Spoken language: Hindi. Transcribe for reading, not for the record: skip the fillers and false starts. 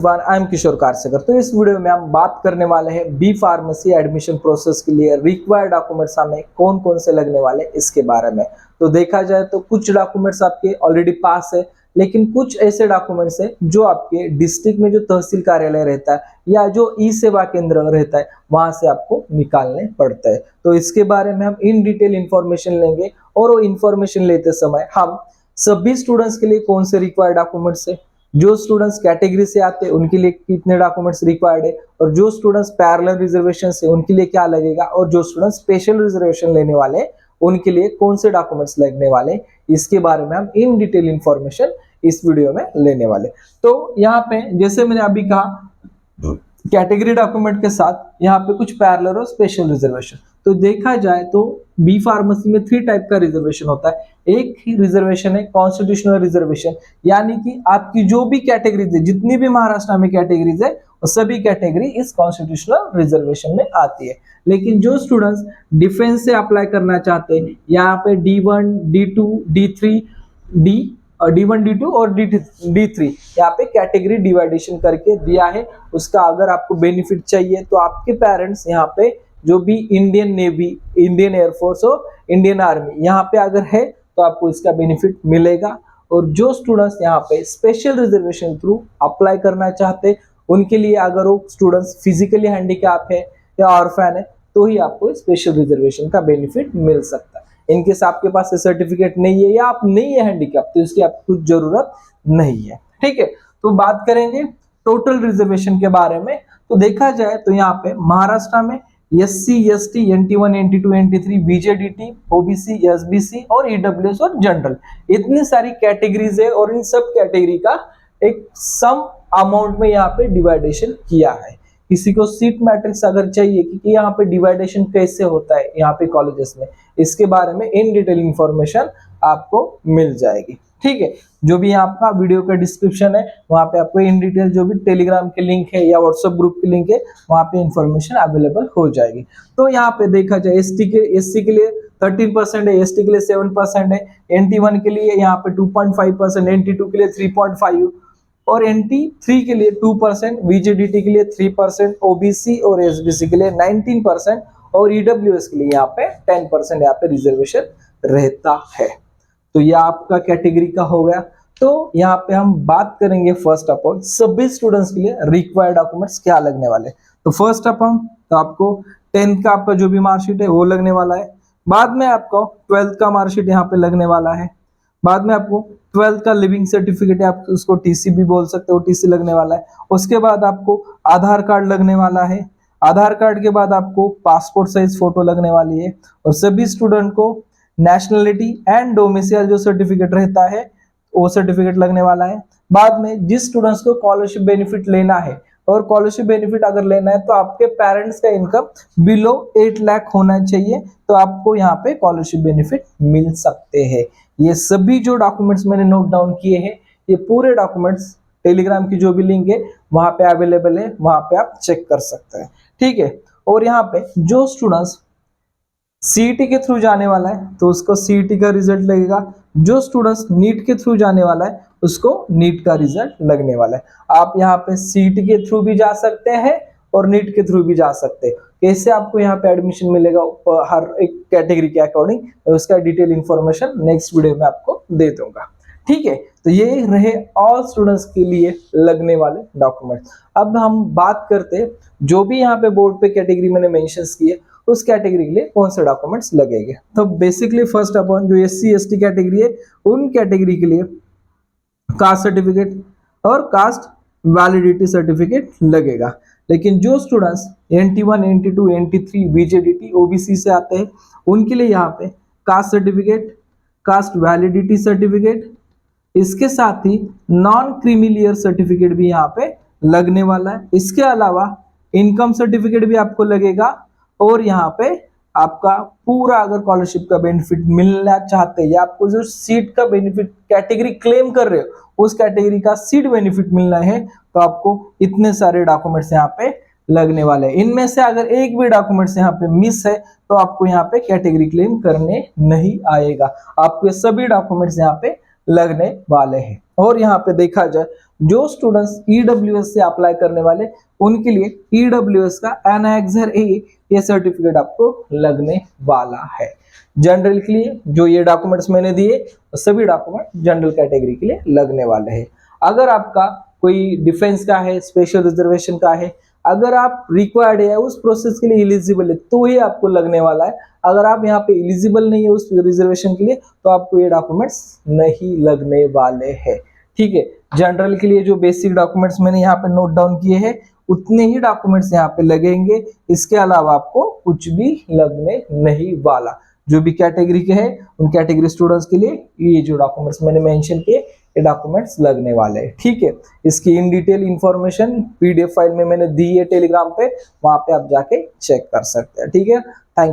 आई एम किशोर कारसेकर। तो इस वीडियो में हम बात करने वाले हैं बी फार्मेसी एडमिशन प्रोसेस के लिए रिक्वायर्ड डॉक्यूमेंट्स हमें कौन कौन से लगने वाले इसके बारे में। तो देखा जाए तो कुछ डॉक्यूमेंट्स आपके ऑलरेडी पास है, लेकिन कुछ ऐसे डॉक्यूमेंट्स हैं जो आपके डिस्ट्रिक्ट में जो तहसील कार्यालय रहता है या जो ई सेवा केंद्र रहता है वहां से आपको निकालने पड़ता है। तो इसके बारे में हम इन डिटेल इंफॉर्मेशन लेंगे और वो इंफॉर्मेशन लेते समय हम सभी स्टूडेंट्स के लिए कौन से रिक्वायर्ड डॉक्यूमेंट्स है, जो स्टूडेंट्स कैटेगरी से आते हैं उनके लिए कितने डॉक्यूमेंट्स रिक्वायर्ड है, और जो स्टूडेंट्स पैरेलल रिजर्वेशन से उनके लिए क्या लगेगा, और जो स्टूडेंट्स स्पेशल रिजर्वेशन लेने वाले हैं उनके लिए कौन से डॉक्यूमेंट्स लगने वाले, इसके बारे में हम इन डिटेल इंफॉर्मेशन इस वीडियो में लेने वाले। तो यहाँ पे जैसे मैंने अभी कहा कैटेगरी डॉक्यूमेंट के साथ यहाँ पे कुछ पैरेलल और स्पेशल रिजर्वेशन। तो देखा जाए तो बी फार्मेसी में 3 टाइप का रिजर्वेशन होता है। एक ही रिजर्वेशन है कॉन्स्टिट्यूशनल रिजर्वेशन, यानी कि आपकी जो भी कैटेगरीज है, जितनी भी महाराष्ट्र में कैटेगरीज है वो सभी कैटेगरी इस कॉन्स्टिट्यूशनल रिजर्वेशन में आती है। लेकिन जो स्टूडेंट्स डिफेंस से अप्लाई करना चाहते हैं, यहाँ पे D1, D2, D3, D1, D2 और D3 यहाँ पे कैटेगरी डिवाइडेशन करके दिया है। उसका अगर आपको बेनिफिट चाहिए तो आपके पेरेंट्स यहाँ पे जो भी इंडियन नेवी, इंडियन एयरफोर्स और इंडियन आर्मी यहाँ पे अगर है तो आपको इसका बेनिफिट मिलेगा। और जो स्टूडेंट्स यहाँ पे स्पेशल रिजर्वेशन थ्रू अप्लाई करना चाहते उनके लिए, अगर वो स्टूडेंट्स फिजिकली हैंडीकैप है या ऑर्फन है तो ही आपको स्पेशल रिजर्वेशन का बेनिफिट मिल सकता है। इनकेस आपके पास सर्टिफिकेट नहीं है या आप नहीं है हैंडीकैप तो इसकी आपको कुछ जरूरत नहीं है। ठीक है, तो बात करेंगे टोटल रिजर्वेशन के बारे में। तो देखा जाए तो यहाँ पे महाराष्ट्र में SC, ST, NT1, NT2, NT3, BJDT, OBC, SBC और EWS और जनरल, इतनी सारी कैटेगरीज है और इन सब कैटेगरी का एक सम अमाउंट में यहाँ पे डिवाइडेशन किया है। किसी को सीट मैट्रिक्स अगर चाहिए कि यहाँ पे डिवाइडेशन कैसे होता है यहाँ पे कॉलेजेस में, इसके बारे में इन डिटेल इंफॉर्मेशन आपको मिल जाएगी। ठीक है, जो भी आपका वीडियो का डिस्क्रिप्शन है वहाँ पे आपको इन डिटेल जो भी टेलीग्राम के लिंक है या व्हाट्सएप ग्रुप के लिंक है वहाँ पे इंफॉर्मेशन अवेलेबल हो जाएगी। तो यहाँ पे देखा जाए SC के लिए 13% है, ST के लिए 7% है, NT1 के लिए यहाँ पे 2.5%, NT2 के लिए 3.5 और NT3 के लिए 2%, VJDT के लिए 3%, OBC और SBC के लिए 19% और EWS के लिए यहाँ पे 10% यहाँ पे रिजर्वेशन रहता है। तो यह आपका कैटेगरी का हो गया। तो यहाँ पे हम बात करेंगे फर्स्ट ऑफ ऑल सभी स्टूडेंट्स के लिए रिक्वायर्ड डॉक्यूमेंट्स क्या लगने वाले। तो फर्स्ट ऑफ ऑल तो आपको 10th का आपका जो भी मार्कशीट है वो लगने वाला है। बाद में आपको 12th का मार्कशीट यहाँ पे लगने वाला है। बाद में आपको 12th का लिविंग सर्टिफिकेट है, आप उसको TC भी बोल सकते हो, TC लगने वाला है। उसके बाद आपको आधार कार्ड लगने वाला है। आधार कार्ड के बाद आपको पासपोर्ट साइज फोटो लगने वाली है। और सभी स्टूडेंट को नेशनलिटी एंड डोमिसाइल जो सर्टिफिकेट रहता है वो सर्टिफिकेट लगने वाला है। बाद में जिस स्टूडेंट्स को स्कॉलरशिप बेनिफिट लेना है, और स्कॉलरशिप बेनिफिट अगर लेना है तो आपके पेरेंट्स का इनकम बिलो 8 लाख होना चाहिए, तो आपको यहाँ पे स्कॉलरशिप बेनिफिट मिल सकते हैं। ये सभी जो डॉक्यूमेंट्स मैंने नोट डाउन किए हैं, ये पूरे डॉक्यूमेंट्स टेलीग्राम की जो भी लिंक है वहां पे अवेलेबल है, वहां पे आप चेक कर सकते हैं। ठीक है, और यहाँ पे जो स्टूडेंट्स CET के थ्रू जाने वाला है तो उसको CET का रिजल्ट लगेगा। जो स्टूडेंट्स नीट के थ्रू जाने वाला है उसको नीट का रिजल्ट लगने वाला है। आप यहाँ पे CET के थ्रू भी जा सकते हैं और नीट के थ्रू भी जा सकते हैं। कैसे आपको यहाँ पे एडमिशन मिलेगा हर एक कैटेगरी के अकॉर्डिंग, उसका डिटेल इंफॉर्मेशन नेक्स्ट वीडियो में आपको दे दूंगा। ठीक है, तो ये रहे ऑल स्टूडेंट्स के लिए लगने वाले डॉक्यूमेंट्स। अब हम बात करते हैं जो भी यहाँ पे बोर्ड पे कैटेगरी मैंने मेंशन की है उस कैटेगरी के लिए कौन से डॉक्यूमेंट्स लगेंगे। तो बेसिकली फर्स्ट अपॉन जो SC ST कैटेगरी है उन कैटेगरी के लिए कास्ट सर्टिफिकेट और कास्ट वैलिडिटी सर्टिफिकेट लगेगा। लेकिन जो students NT1, NT2, NT3, VJDT, OBC से आते हैं उनके लिए यहाँ पे caste certificate, cast validity certificate, इसके साथ ही नॉन क्रीमिलियर सर्टिफिकेट भी यहाँ पे लगने वाला है। इसके अलावा इनकम सर्टिफिकेट भी आपको लगेगा। और यहाँ पे आपका पूरा अगर स्कॉलरशिप का बेनिफिट मिलना चाहते हैं या आपको जो सीट का बेनिफिट कैटेगरी क्लेम कर रहे हो उस कैटेगरी का सीट बेनिफिट मिलना है तो आपको इतने सारे डॉक्यूमेंट्स यहाँ पे लगने वाले हैं। इनमें से अगर एक भी डॉक्यूमेंट्स यहाँ पे मिस है तो आपको यहाँ पे कैटेगरी क्लेम करने नहीं आएगा। आपको सभी डॉक्यूमेंट्स यहाँ पे लगने वाले हैं। और यहाँ पे देखा जाए जो स्टूडेंट्स ईडब्ल्यूएस से अप्लाई करने वाले उनके लिए ईडब्ल्यूएस का एनेक्सर ए ये सर्टिफिकेट आपको लगने वाला है। जनरल के लिए जो ये डॉक्यूमेंट्स मैंने दिए सभी डॉक्यूमेंट जनरल कैटेगरी के लिए लगने वाले हैं। अगर आपका कोई डिफेंस का है, स्पेशल रिजर्वेशन का है, अगर आप रिक्वायर्ड है उस प्रोसेस के लिए एलिजिबल है तो ही आपको लगने वाला है। अगर आप यहाँ पे एलिजिबल नहीं है उस रिजर्वेशन के लिए तो आपको ये डॉक्यूमेंट्स नहीं लगने वाले हैं। ठीक है, जनरल के लिए जो बेसिक डॉक्यूमेंट्स मैंने यहाँ पे नोट डाउन किए हैं उतने ही डॉक्यूमेंट्स यहाँ पे लगेंगे, इसके अलावा आपको कुछ भी लगने नहीं वाला। जो भी कैटेगरी के हैं उन कैटेगरी स्टूडेंट्स के लिए ये जो डॉक्यूमेंट्स मैंने मेंशन किए ये डॉक्यूमेंट्स लगने वाले हैं। ठीक है, इसकी in detail information PDF file में मैंने दी है टेलीग्राम पे, वहां पे आप जाके चेक कर सकते हैं। ठीक है, थैंक यू।